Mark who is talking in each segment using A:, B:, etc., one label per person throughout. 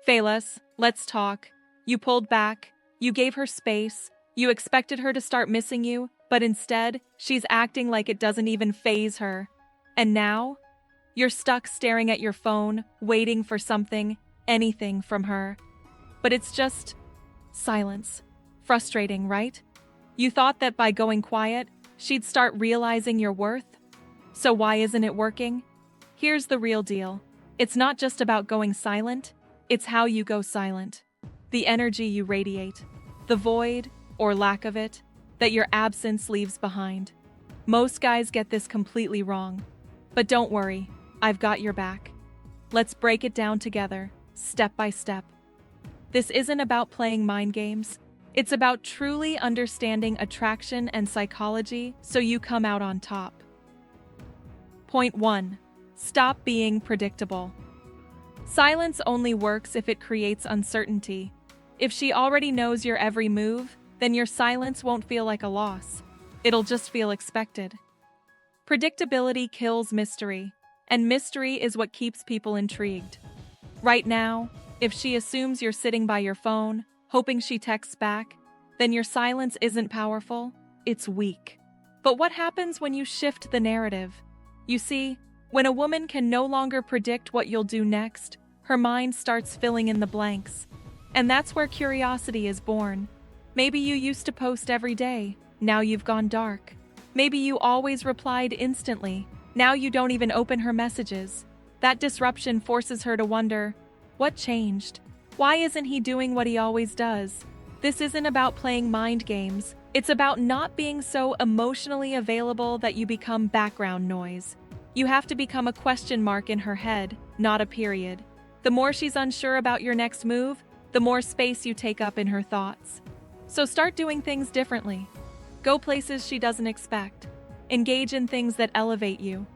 A: Phaelus, let's talk. You pulled back, you gave her space, you expected her to start missing you, but instead, she's acting like it doesn't even faze her. And now, you're stuck staring at your phone, waiting for something, anything from her. But it's just silence. Frustrating, right? You thought that by going quiet, she'd start realizing your worth? So why isn't it working? Here's the real deal. It's not just about going silent, it's how you go silent. The energy you radiate, the void, or lack of it, that your absence leaves behind. Most guys get this completely wrong. But don't worry, I've got your back. Let's break it down together, step by step. This isn't about playing mind games. It's about truly understanding attraction and psychology so you come out on top. Point 1. Stop being predictable. Silence only works if it creates uncertainty. If she already knows your every move, then your silence won't feel like a loss. It'll just feel expected. Predictability kills mystery, and mystery is what keeps people intrigued. Right now, if she assumes you're sitting by your phone, hoping she texts back, then your silence isn't powerful, it's weak. But what happens when you shift the narrative? You see, when a woman can no longer predict what you'll do next, her mind starts filling in the blanks. And that's where curiosity is born. Maybe you used to post every day, now you've gone dark. Maybe you always replied instantly, now you don't even open her messages. That disruption forces her to wonder, what changed? Why isn't he doing what he always does? This isn't about playing mind games. It's about not being so emotionally available that you become background noise. You have to become a question mark in her head, not a period. The more she's unsure about your next move, the more space you take up in her thoughts. So start doing things differently. Go places she doesn't expect. Engage in things that elevate you.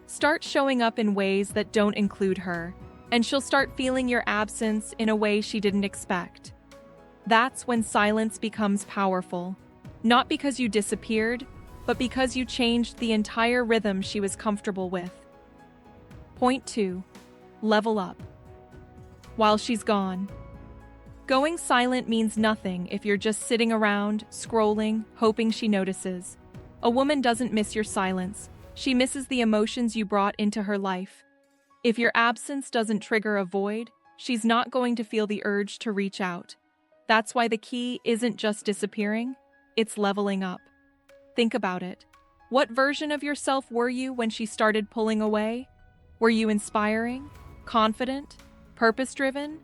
A: Start showing up in ways that don't include her, and she'll start feeling your absence in a way she didn't expect. That's when silence becomes powerful. Not because you disappeared, but because you changed the entire rhythm she was comfortable with. Point 2. Level up. While she's gone. Going silent means nothing if you're just sitting around, scrolling, hoping she notices. A woman doesn't miss your silence. She misses the emotions you brought into her life. If your absence doesn't trigger a void, she's not going to feel the urge to reach out. That's why the key isn't just disappearing, it's leveling up. Think about it. What version of yourself were you when she started pulling away? Were you inspiring, confident, purpose-driven?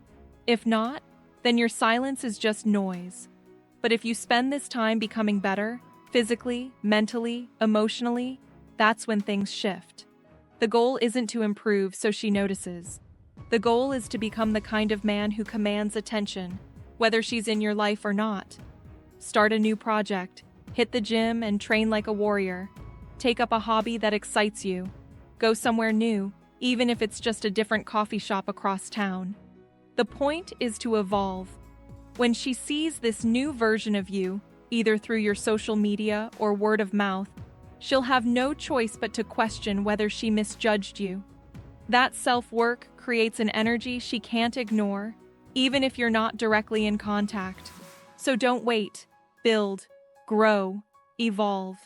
A: If not, then your silence is just noise. But if you spend this time becoming better, physically, mentally, emotionally, that's when things shift. The goal isn't to improve so she notices. The goal is to become the kind of man who commands attention, whether she's in your life or not. Start a new project, hit the gym and train like a warrior. Take up a hobby that excites you. Go somewhere new, even if it's just a different coffee shop across town. The point is to evolve. When she sees this new version of you, either through your social media or word of mouth, she'll have no choice but to question whether she misjudged you. That self-work creates an energy she can't ignore, even if you're not directly in contact. So don't wait. Build, grow, evolve.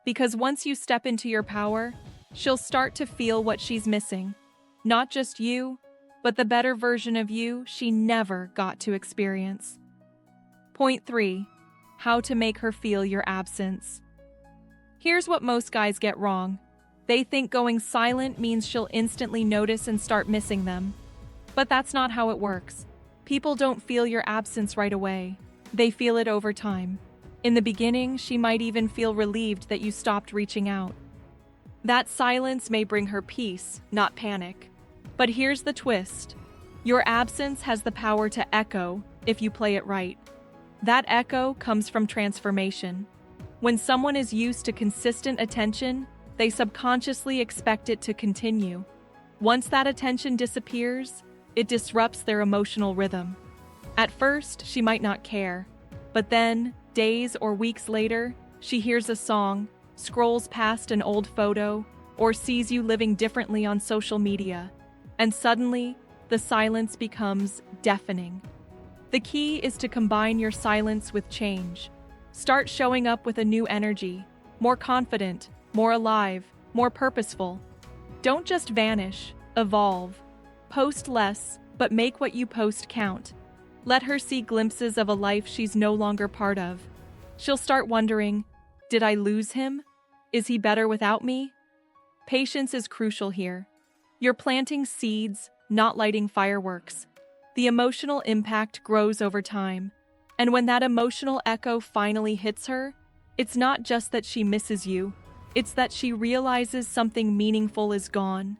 A: Because once you step into your power, she'll start to feel what she's missing. Not just you, but the better version of you she never got to experience. Point 3. How to make her feel your absence. Here's what most guys get wrong. They think going silent means she'll instantly notice and start missing them. But that's not how it works. People don't feel your absence right away. They feel it over time. In the beginning, she might even feel relieved that you stopped reaching out. That silence may bring her peace, not panic. But here's the twist. Your absence has the power to echo if you play it right. That echo comes from transformation. When someone is used to consistent attention, they subconsciously expect it to continue. Once that attention disappears, it disrupts their emotional rhythm. At first, she might not care. But then, days or weeks later, she hears a song, scrolls past an old photo, or sees you living differently on social media. And suddenly, the silence becomes deafening. The key is to combine your silence with change. Start showing up with a new energy, more confident, more alive, more purposeful. Don't just vanish, evolve. Post less, but make what you post count. Let her see glimpses of a life she's no longer part of. She'll start wondering, did I lose him? Is he better without me? Patience is crucial here. You're planting seeds, not lighting fireworks. The emotional impact grows over time. And when that emotional echo finally hits her, it's not just that she misses you, it's that she realizes something meaningful is gone.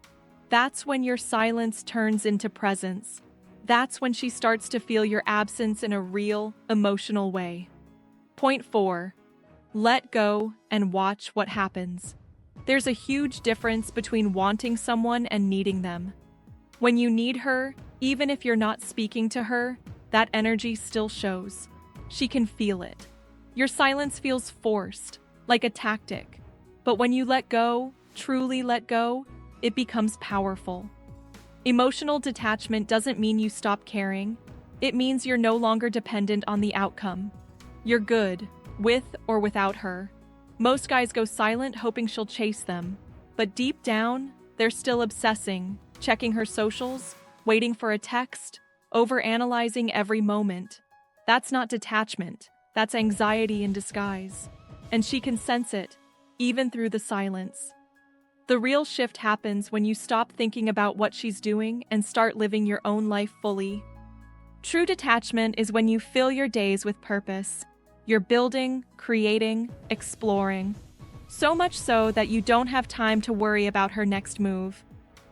A: That's when your silence turns into presence. That's when she starts to feel your absence in a real, emotional way. Point 4. Let go and watch what happens. There's a huge difference between wanting someone and needing them. When you need her, even if you're not speaking to her, that energy still shows. She can feel it. Your silence feels forced, like a tactic. But when you let go, truly let go, it becomes powerful. Emotional detachment doesn't mean you stop caring. It means you're no longer dependent on the outcome. You're good, with or without her. Most guys go silent hoping she'll chase them. But deep down, they're still obsessing, checking her socials, waiting for a text, overanalyzing every moment. That's not detachment. That's anxiety in disguise. And she can sense it, even through the silence. The real shift happens when you stop thinking about what she's doing and start living your own life fully. True detachment is when you fill your days with purpose. You're building, creating, exploring. So much so that you don't have time to worry about her next move.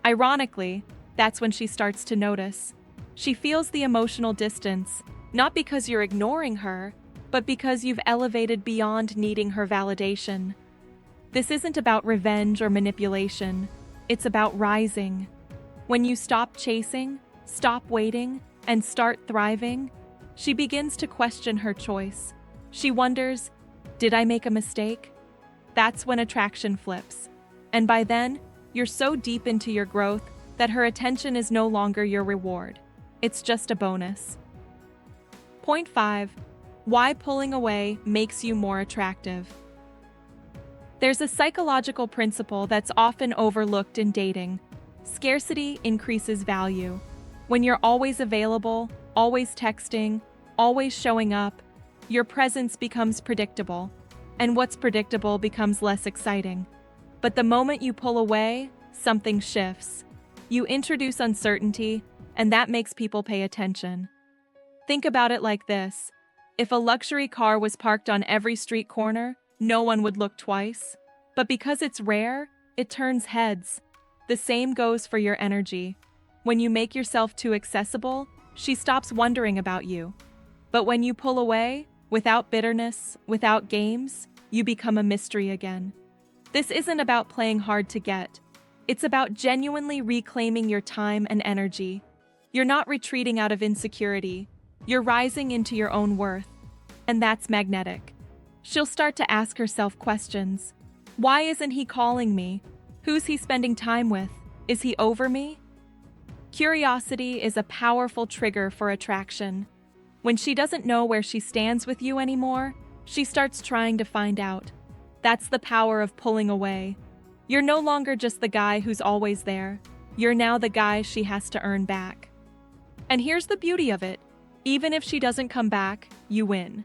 A: Ironically, that's when she starts to notice. She feels the emotional distance, not because you're ignoring her, but because you've elevated beyond needing her validation. This isn't about revenge or manipulation. It's about rising. When you stop chasing, stop waiting, and start thriving, she begins to question her choice. She wonders, did I make a mistake? That's when attraction flips. And by then, you're so deep into your growth that her attention is no longer your reward. It's just a bonus. Point 5. Why pulling away makes you more attractive. There's a psychological principle that's often overlooked in dating. Scarcity increases value. When you're always available, always texting, always showing up, your presence becomes predictable. And what's predictable becomes less exciting. But the moment you pull away, something shifts. You introduce uncertainty, and that makes people pay attention. Think about it like this. If a luxury car was parked on every street corner, no one would look twice. But because it's rare, it turns heads. The same goes for your energy. When you make yourself too accessible, she stops wondering about you. But when you pull away, without bitterness, without games, you become a mystery again. This isn't about playing hard to get. It's about genuinely reclaiming your time and energy. You're not retreating out of insecurity. You're rising into your own worth. And that's magnetic. She'll start to ask herself questions. Why isn't he calling me? Who's he spending time with? Is he over me? Curiosity is a powerful trigger for attraction. When she doesn't know where she stands with you anymore, she starts trying to find out. That's the power of pulling away. You're no longer just the guy who's always there. You're now the guy she has to earn back. And here's the beauty of it. Even if she doesn't come back, you win.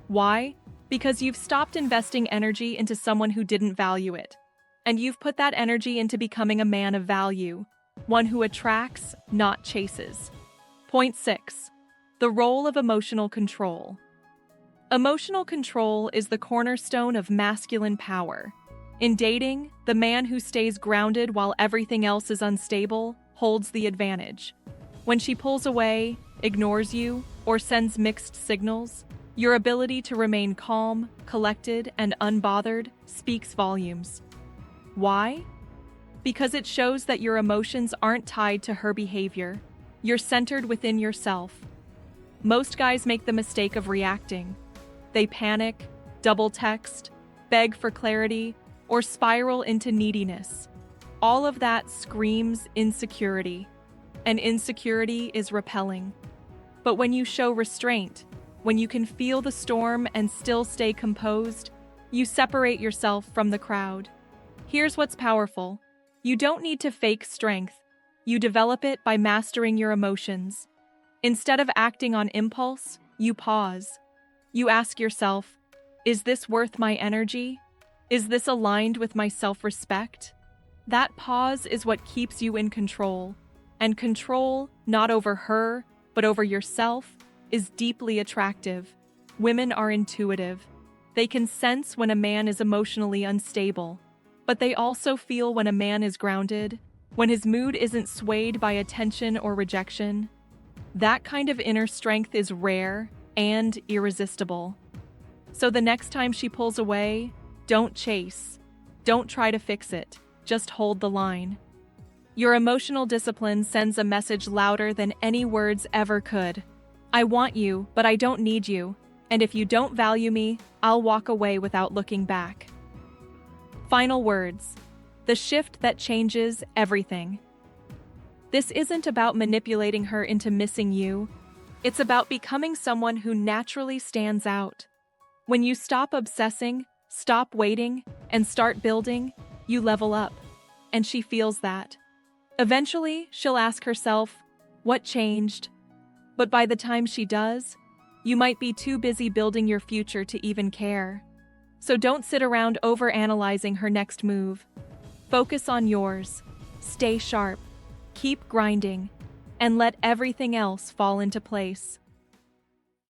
A: Why? Because you've stopped investing energy into someone who didn't value it. And you've put that energy into becoming a man of value, one who attracts, not chases. Point 6. The role of emotional control. Emotional control is the cornerstone of masculine power. In dating, the man who stays grounded while everything else is unstable holds the advantage. When she pulls away, ignores you, or sends mixed signals, your ability to remain calm, collected, and unbothered speaks volumes. Why? Because it shows that your emotions aren't tied to her behavior. You're centered within yourself. Most guys make the mistake of reacting. They panic, double text, beg for clarity, or spiral into neediness. All of that screams insecurity. And insecurity is repelling. But when you show restraint, when you can feel the storm and still stay composed, you separate yourself from the crowd. Here's what's powerful. You don't need to fake strength. You develop it by mastering your emotions. Instead of acting on impulse, you pause. You ask yourself, is this worth my energy? Is this aligned with my self-respect? That pause is what keeps you in control. And control, not over her, but over yourself, is deeply attractive. Women are intuitive. They can sense when a man is emotionally unstable, but they also feel when a man is grounded, when his mood isn't swayed by attention or rejection. That kind of inner strength is rare and irresistible. So the next time she pulls away, don't chase. Don't try to fix it. Just hold the line. Your emotional discipline sends a message louder than any words ever could. I want you, but I don't need you. And if you don't value me, I'll walk away without looking back. Final words. The shift that changes everything. This isn't about manipulating her into missing you. It's about becoming someone who naturally stands out. When you stop obsessing, stop waiting, and start building, you level up. And she feels that. Eventually, she'll ask herself, what changed? But by the time she does, you might be too busy building your future to even care. So don't sit around overanalyzing her next move. Focus on yours. Stay sharp. Keep grinding. And let everything else fall into place.